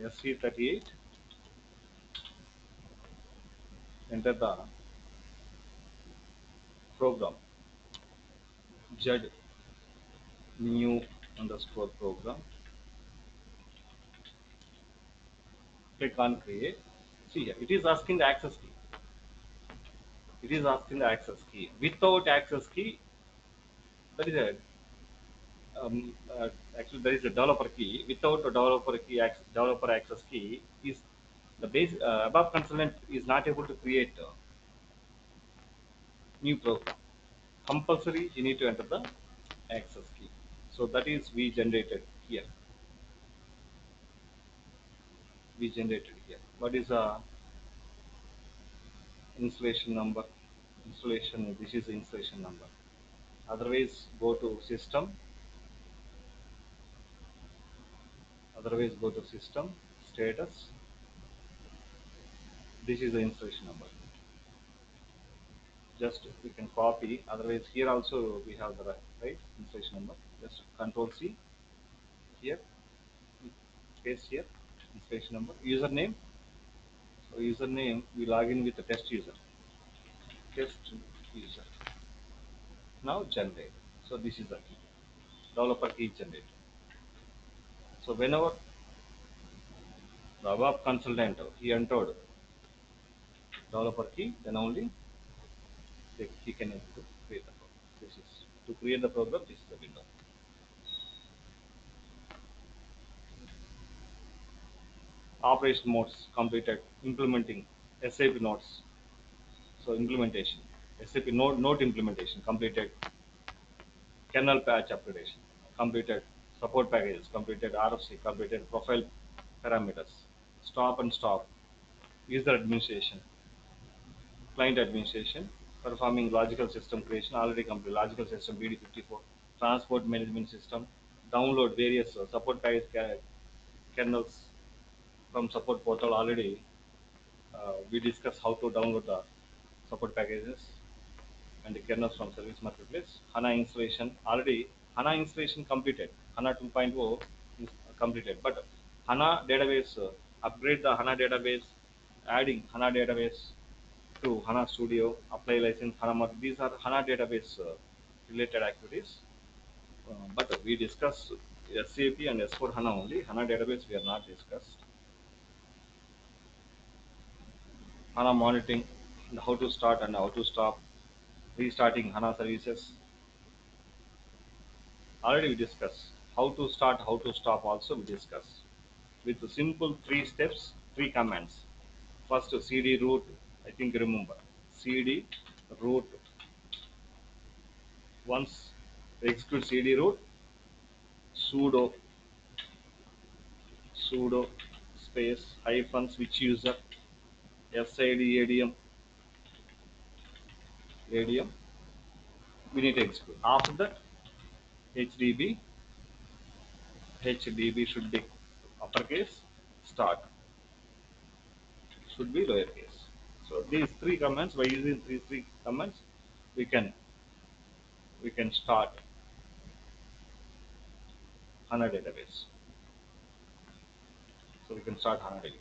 SC38, enter the program Z new underscore program, click on create. See here, it is asking the access key. It is asking the access key. Without access key, there is a actually there is a developer key. Without a developer access key is the base above consultant is not able to create a new program. Compulsory, you need to enter the access key. So that is we generated here. We generated here. What is a installation number? Installation. This is the installation number. Otherwise, go to system. Otherwise, go to system status. This is the installation number. Just we can copy. Otherwise, here also we have the right installation number. Just Control C here. Paste here. Installation number. Username. So username we log in with the test user. Test user. Now generate. So this is the key. Developer key generate. So whenever the above consultant he entered developer key, then only he can able to create the program. This is to create the program. This is the window. Operation modes completed. Implementing SAP nodes. So implementation. SAP node implementation completed. Kernel patch upgradation completed. Support packages completed. RFC completed. Profile parameters. Stop and stop. User administration. Client administration. Performing logical system creation already complete. Logical system BD54. Transport management system. Download various support package kernels from support portal already. We discussed how to download the support packages and the kernels from service marketplace. HANA installation already. HANA installation completed. HANA 2.0 is completed. But HANA database upgrade the HANA database, adding HANA database to HANA Studio, apply license HANA mark. These are HANA database related activities. But we discussed SAP and S4 HANA only. HANA database we are not discussed. HANA monitoring, how to start and how to stop, restarting HANA services. Already we discussed how to start, how to stop. Also we discussed with the simple three steps, three commands. First cd root, I think remember cd root. Once execute cd root, sudo sudo space hyphen switch user sid adm we need to execute. After that hdb hdb should be uppercase, start should be lowercase. So these three commands, by using three commands, we can start HANA database. So we can start HANA database.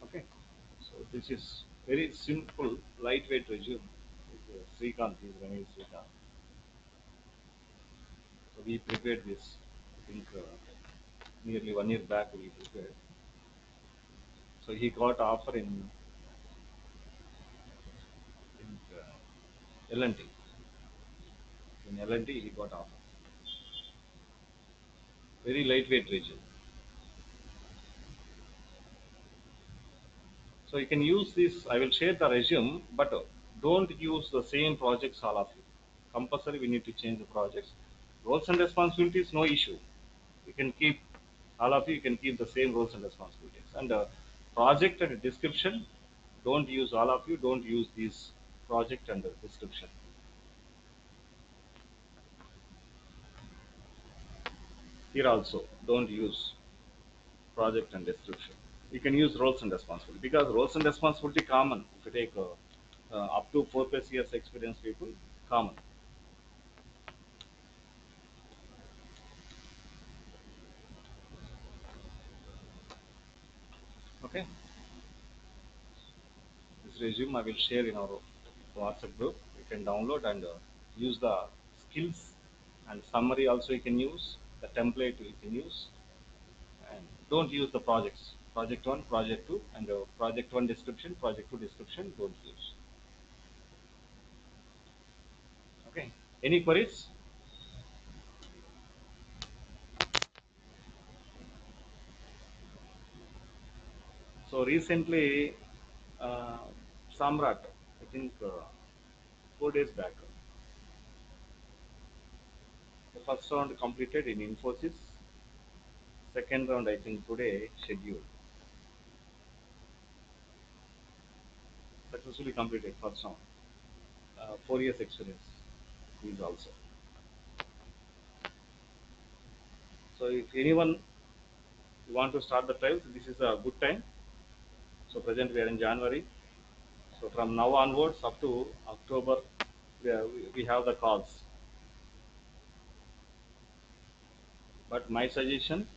Okay. So this is very simple, lightweight resume. Srikanth is running Srikanth. So we prepared this. I think nearly 1 year back we prepared. So he got offer in L&T. In L&T he got offer. Very lightweight resume. So you can use this. I will share the resume, but don't use the same projects all of you. Compulsory we need to change the projects. Roles and responsibilities, no issue. You can keep All of you can keep the same roles and responsibilities. And project and description, don't use all of you. Don't use these project and description. Here also, don't use project and description. You can use roles and responsibility because roles and responsibility common. If you take up to 4+ years experience people, common. Okay. This resume I will share in our WhatsApp group. You can download and use the skills and summary also you can use. The template you can use. And don't use the projects. Project 1, project 2 and project 1 description, project 2 description, don't use. Okay. Any queries? So recently, uh, Samrat, I think 4 days back, the first round completed in Infosys. Second round, I think today scheduled. Successfully completed first round. 4 years experience. Is also. So if anyone want to start the trials, this is a good time. So present we are in January. So from now onwards up to October, we have the calls. But my suggestion,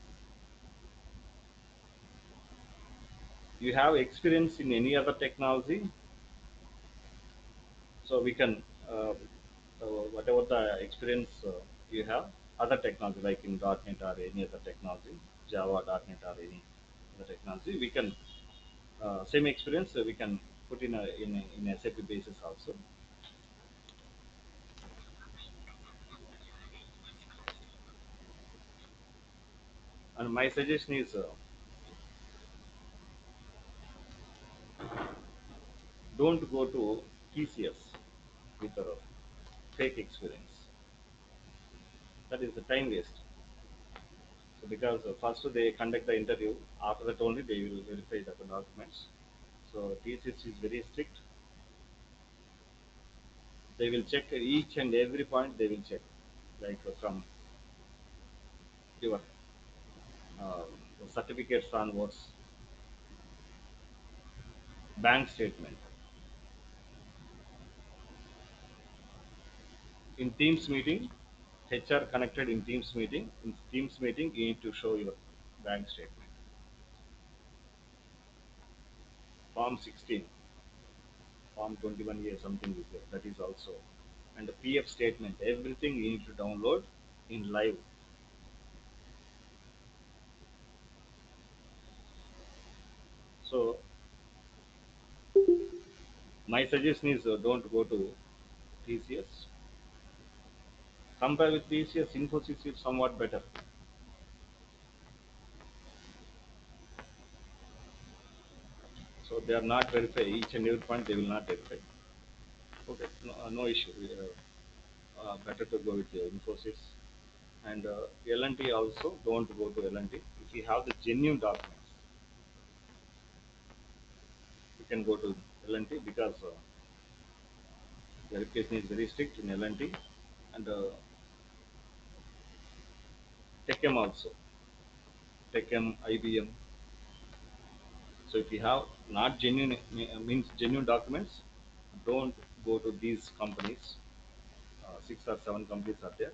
you have experience in any other technology, so we can whatever the experience you have, other technology like in .NET or any other technology, Java, .NET or any other technology, we can same experience we can put in SAP basis also. And my suggestion is don't go to TCS with a fake experience. That is the time waste. So because first they conduct the interview, after that only they will verify the documents. So TCS is very strict. They will check each and every point. They will check, like from your uh, certificates onwards, bank statement. In Teams meeting, HR connected in Teams meeting. In Teams meeting, you need to show your bank statement. Form 16, Form 21A, something is there. That is also. And the PF statement, everything you need to download in live. So my suggestion is don't go to TCS. Compare with TCS, Infosys is somewhat better. So they are not verify each and every point. They will not verify. Okay, no, no issue. Better to go with Infosys and L&T also. Don't go to L&T. If you have the genuine documents, you can go to L&T because verification is very strict in L&T and Techem also. Techem, IBM. So if you have not genuine means genuine documents, don't go to these companies. 6 or 7 companies are there.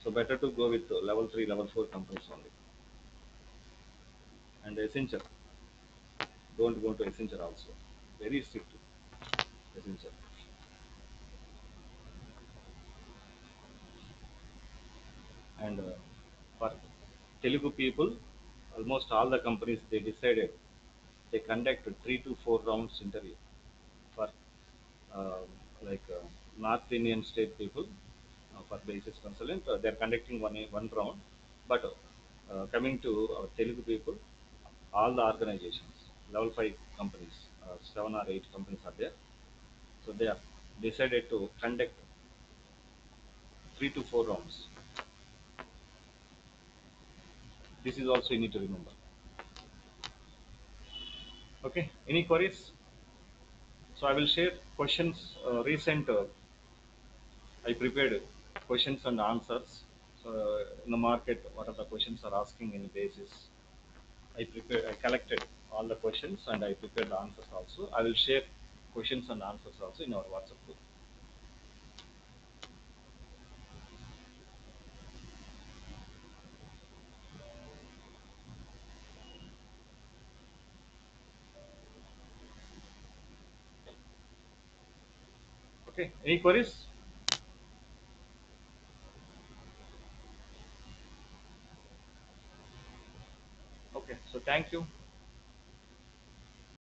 So better to go with level 3, level 4 companies only. And Accenture, don't go to Accenture also. Very strict Accenture. And for Telugu people, almost all the companies they decided they conduct 3 to 4 rounds interview for uh, like North Indian state people for basis consultant. They are conducting one round, but coming to our Telugu people, all the organizations, level 5 companies, 7 or 8 companies are there. So they are decided to conduct 3 to 4 rounds. This is also you need to remember. Okay, any queries? So I will share questions, recent, I prepared questions and answers. So in the market, what are the questions are asking in basis. I collected all the questions and I prepared the answers also. I will share questions and answers also in our WhatsApp group. Okay, any queries? Okay, so thank you.